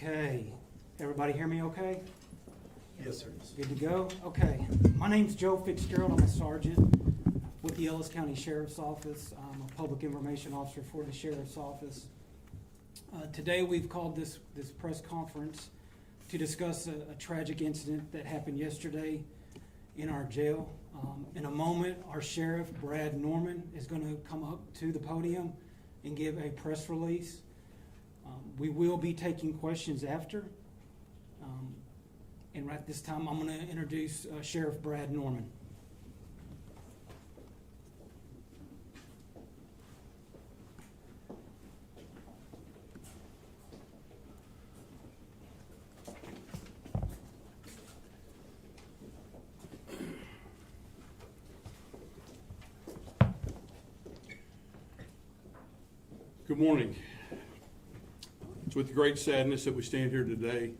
Okay, everybody hear me okay? Yes, sir. Good to go? Okay. My name's Joe Fitzgerald. I'm a sergeant with the Ellis County Sheriff's Office. I'm a public information officer for the Sheriff's Office. Today we've called this press conference to discuss a tragic incident that happened yesterday in our jail. In a moment, our Sheriff, Brad Norman, is going to come up to the podium and give a press release. We will be taking questions after. And right this time, I'm going to introduce Sheriff Brad Norman. Good morning. It's with great sadness that we stand here today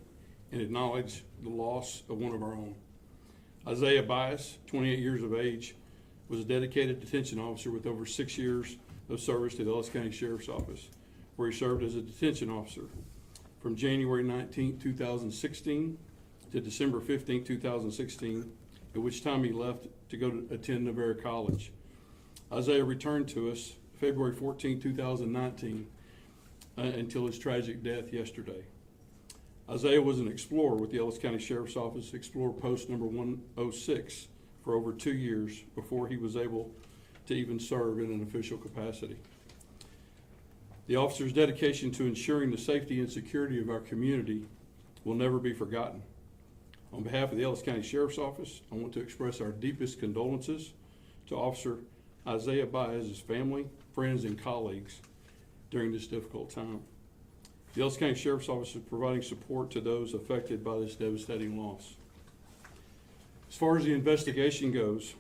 and acknowledge the loss of one of our own. Isaiah Bas, 28 years of age, was a dedicated detention officer with over 6 years of service to the Ellis County Sheriff's Office, where he served as a detention officer from January 19, 2016 to December 15, 2016, at which time he left to go to attend Navarre College. Isaiah returned to us February 14, 2019, until his tragic death yesterday. Isaiah was an explorer with the Ellis County Sheriff's Office, Explorer Post number 106, for over 2 years before he was able to even serve in an official capacity. The officer's dedication to ensuring the safety and security of our community will never be forgotten. On behalf of the Ellis County Sheriff's Office, I want to express our deepest condolences to Officer Isaiah Bas, his family, friends, and colleagues during this difficult time. The Ellis County Sheriff's Office is providing support to those affected by this devastating loss. As far as the investigation goes,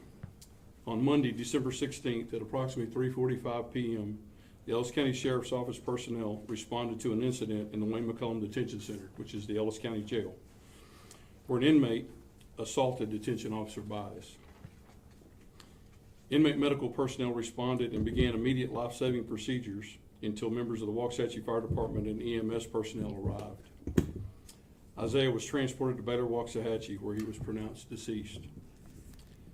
on Monday, December 16th at approximately 3:45 p.m., the Ellis County Sheriff's Office personnel responded to an incident in the Wayne McCollum Detention Center, which is the Ellis County Jail, where an inmate assaulted Detention Officer Bas. Inmate medical personnel responded and began immediate life-saving procedures until members of the Waxahachie Fire Department and EMS personnel arrived. Isaiah was transported to Baylor, Waxahachie, where he was pronounced deceased.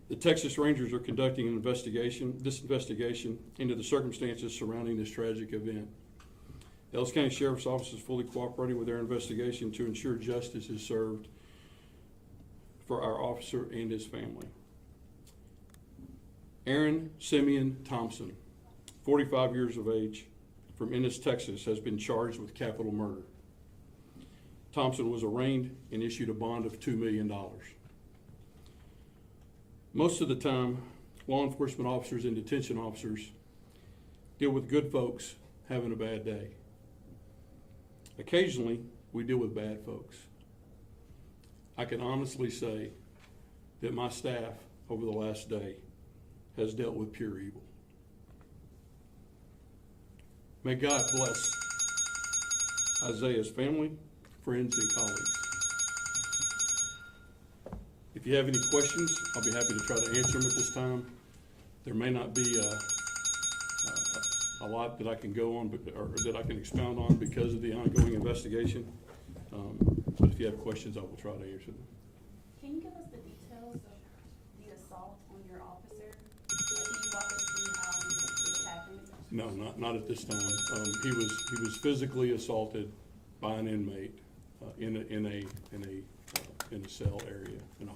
The Texas Rangers are conducting an investigation into the circumstances surrounding this tragic event. The Ellis County Sheriff's Office is fully cooperating with their investigation to ensure justice is served for our officer and his family. Aaron Simeon Thompson, 45 years of age, from Ennis, Texas, has been charged with capital murder. Thompson was arraigned and issued a bond of $2 million. Most of the time, law enforcement officers and detention officers deal with good folks having a bad day. Occasionally, we deal with bad folks. I can honestly say that my staff over the last day has dealt with pure evil. May God bless Isaiah's family, friends, and colleagues. If you have any questions, I'll be happy to try to answer them at this time. There may not be a lot that I can go on, or that I can expound on because of the ongoing investigation. But if you have questions, I will try to answer them. Can you give us the details of the assault on your officer? Can you walk us through how it happened? No, not at this time. He was physically assaulted by an inmate in a cell area in a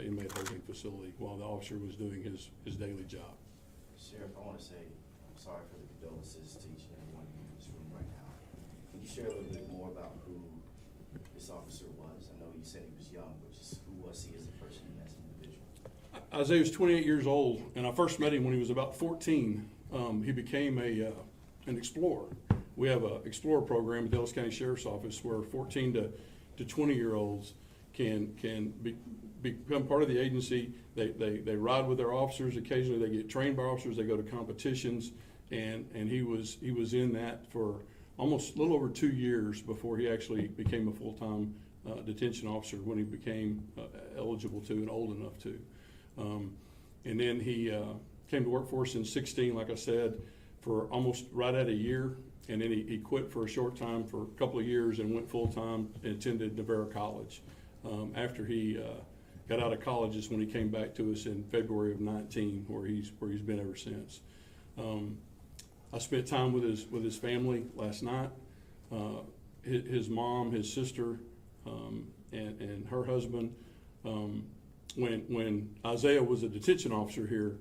inmate holding facility while the officer was doing his daily job. Sheriff, I want to say I'm sorry for the condolences to each and every one of you in this room right now. Can you share a little bit more about who this officer was? I know you said he was young, but just who was he as a person and as an individual? Isaiah was 28 years old, and I first met him when he was about 14. He became an explorer. We have an explorer program at the Ellis County Sheriff's Office where 14 to 20-year-olds can become part of the agency. They ride with their officers. Occasionally they get trained by officers. They go to competitions, and he was in that for almost a little over 2 years before he actually became a full-time detention officer when he became eligible to and old enough to. And then he came to work for us in 16, like I said, for almost right at a year. and then he quit for a short time for a couple of years and went full-time and attended Navarro College. After he got out of college is when he came back to us in February of 19, where he's been ever since. I spent time with his family last night. His mom, his sister, and her husband. When Isaiah was a detention officer here,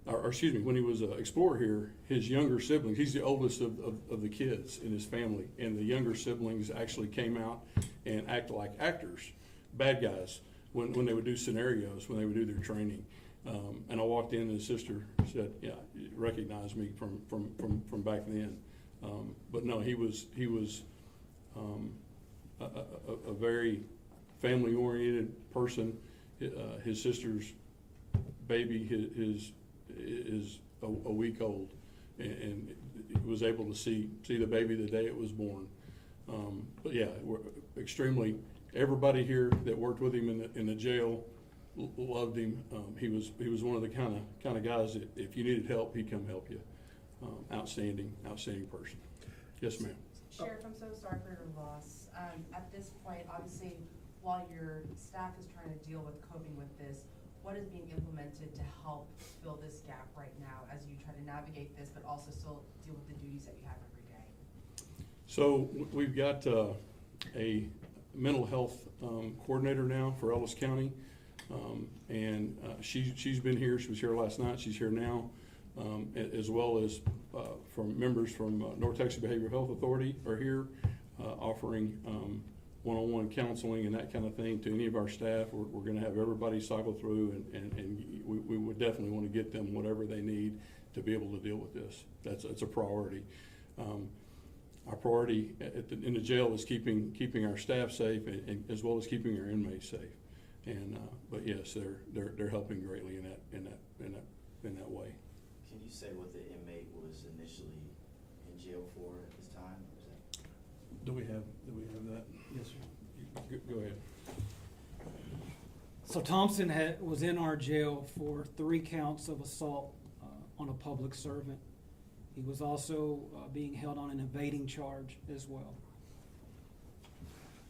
or excuse me, when he was an explorer here, his younger siblings, he's the oldest of the kids in his family, and the younger siblings actually came out and acted like actors, bad guys, when they would do scenarios, when they would do their training. And I walked in and his sister said, yeah, recognized me from back then. But no, he was a very family-oriented person. His sister's baby is a week old, and was able to see the baby the day it was born. But yeah, we're extremely. Everybody here that worked with him in the jail loved him. He was one of the kind of guys that if you needed help, he'd come help you. Outstanding person. Yes, ma'am. Sheriff, I'm so sorry for your loss. At this point, obviously, while your staff is trying to deal with coping with this, what is being implemented to help fill this gap right now as you try to navigate this, but also still deal with the duties that you have every day? So we've got a mental health coordinator now for Ellis County, and she's been here. She was here last night. She's here now, as well as from members from North Texas Behavioral Health Authority are here, offering one-on-one counseling and that kind of thing to any of our staff. We're going to have everybody cycle through, and we would definitely want to get them whatever they need to be able to deal with this. That's a priority. Our priority in the jail is keeping our staff safe, and as well as keeping our inmates safe. And but yes, they're helping greatly in that way. Can you say what the inmate was initially in jail for at this time? Or is that... Do we have that? Yes, sir. Go ahead. So Thompson was in our jail for 3 counts of assault on a public servant. He was also being held on an evading charge as well.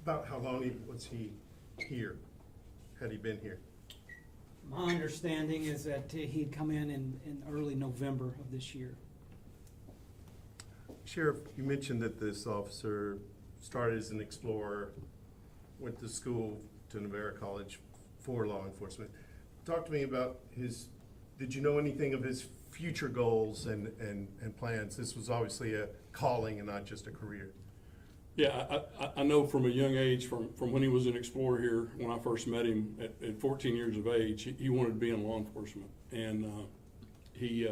About how long was he here? Had he been here? My understanding is that he'd come in early November of this year. Sheriff, you mentioned that this officer started as an explorer, went to school to Navarro College for law enforcement. Talk to me about did you know anything of his future goals and plans? This was obviously a calling and not just a career. Yeah, I know from a young age, from when he was an explorer here, when I first met him at 14 years of age, he wanted to be in law enforcement, and he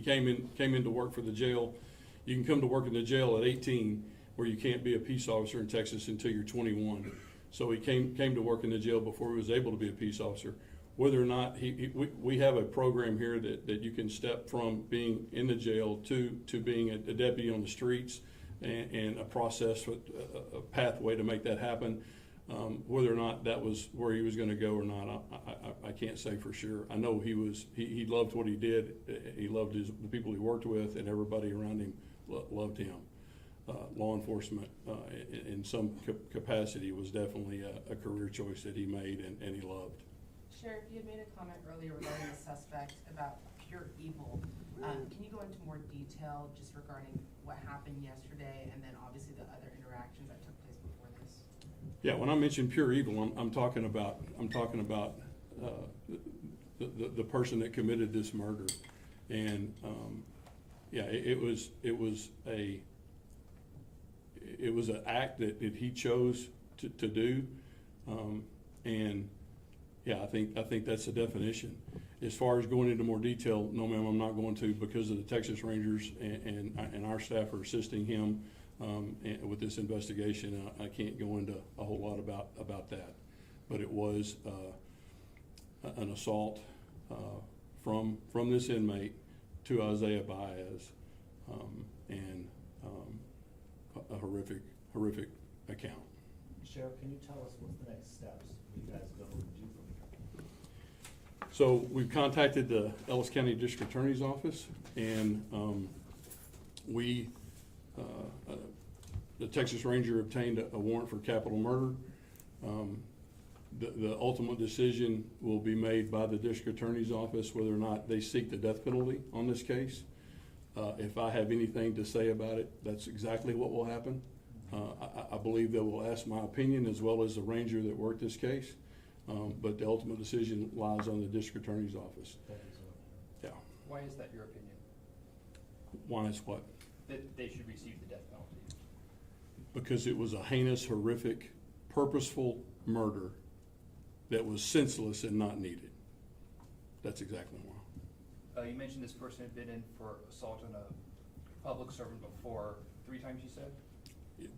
came in to work for the jail. You can come to work in the jail at 18, where you can't be a peace officer in Texas until you're 21. So he came to work in the jail before he was able to be a peace officer. Whether or not we have a program here that you can step from being in the jail to being a deputy on the streets, and a process, a pathway to make that happen. Whether or not that was where he was going to go or not, I can't say for sure. I know he loved what he did. He loved the people he worked with, and everybody around him loved him. Law enforcement, in some capacity, was definitely a career choice that he made and he loved. Sheriff, you had made a comment earlier regarding the suspect about pure evil. Can you go into more detail just regarding what happened yesterday, and then obviously the other interactions that took place before this? Yeah, when I mention pure evil, I'm talking about the person that committed this murder, and yeah, it was an act that he chose to do, and yeah, I think that's the definition. As far as going into more detail, no, ma'am, I'm not going to, because of the Texas Rangers and our staff are assisting him with this investigation. I can't go into a whole lot about that, but it was an assault from this inmate to Isaiah Bas, and a horrific account. Sheriff, can you tell us what's the next steps you guys go and do from here? So we've contacted the Ellis County District Attorney's Office, and we the Texas Ranger obtained a warrant for capital murder. The ultimate decision will be made by the district attorney's office whether or not they seek the death penalty on this case. If I have anything to say about it, that's exactly what will happen. I believe they will ask my opinion as well as the ranger that worked this case. But the ultimate decision lies on the district attorney's office. Thank you, sir. Yeah. Why is that your opinion? Why is what? That they should receive the death penalty? Because it was a heinous, horrific, purposeful murder that was senseless and not needed. That's exactly why. You mentioned this person had been in for assault on a public servant before, 3 times you said?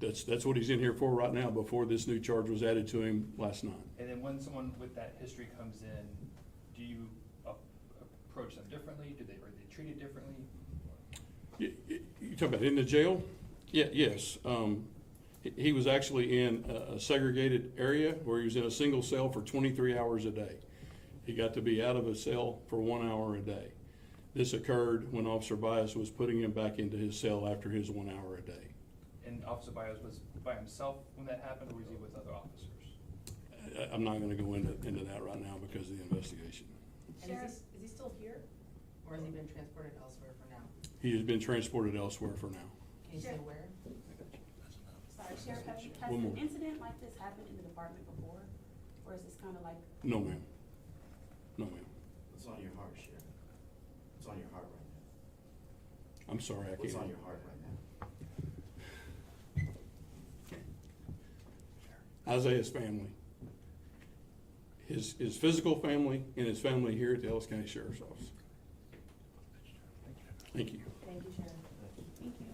That's what he's in here for right now, before this new charge was added to him last night. And then when someone with that history comes in, do you approach them differently? Are they treated differently? You talk about in the jail? Yeah, yes. He was actually in a segregated area where he was in a single cell for 23 hours a day. He got to be out of a cell for 1 hour a day. This occurred when Officer Bas was putting him back into his cell after his 1 hour a day. And Officer Bios was by himself when that happened, or was he with other officers? I'm not gonna go into that right now because of the investigation. And is he still here, or has he been transported elsewhere for now? He has been transported elsewhere for now. Can you say where? Sorry, Sheriff, has One more. an incident like this happened in the department before? Or is this kind of like, No, ma'am. No, ma'am. What's on your heart, Sheriff? What's on your heart right now? I'm sorry, I What's on can't. your heart right now? Isaiah's family. His physical family and his family here at the Ellis County Sheriff's Office. Thank you. thank you, Sheriff. Thank you.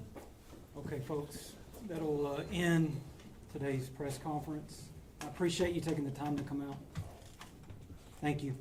Okay, folks, that'll end today's press conference. I appreciate you taking the time to come out. Thank you.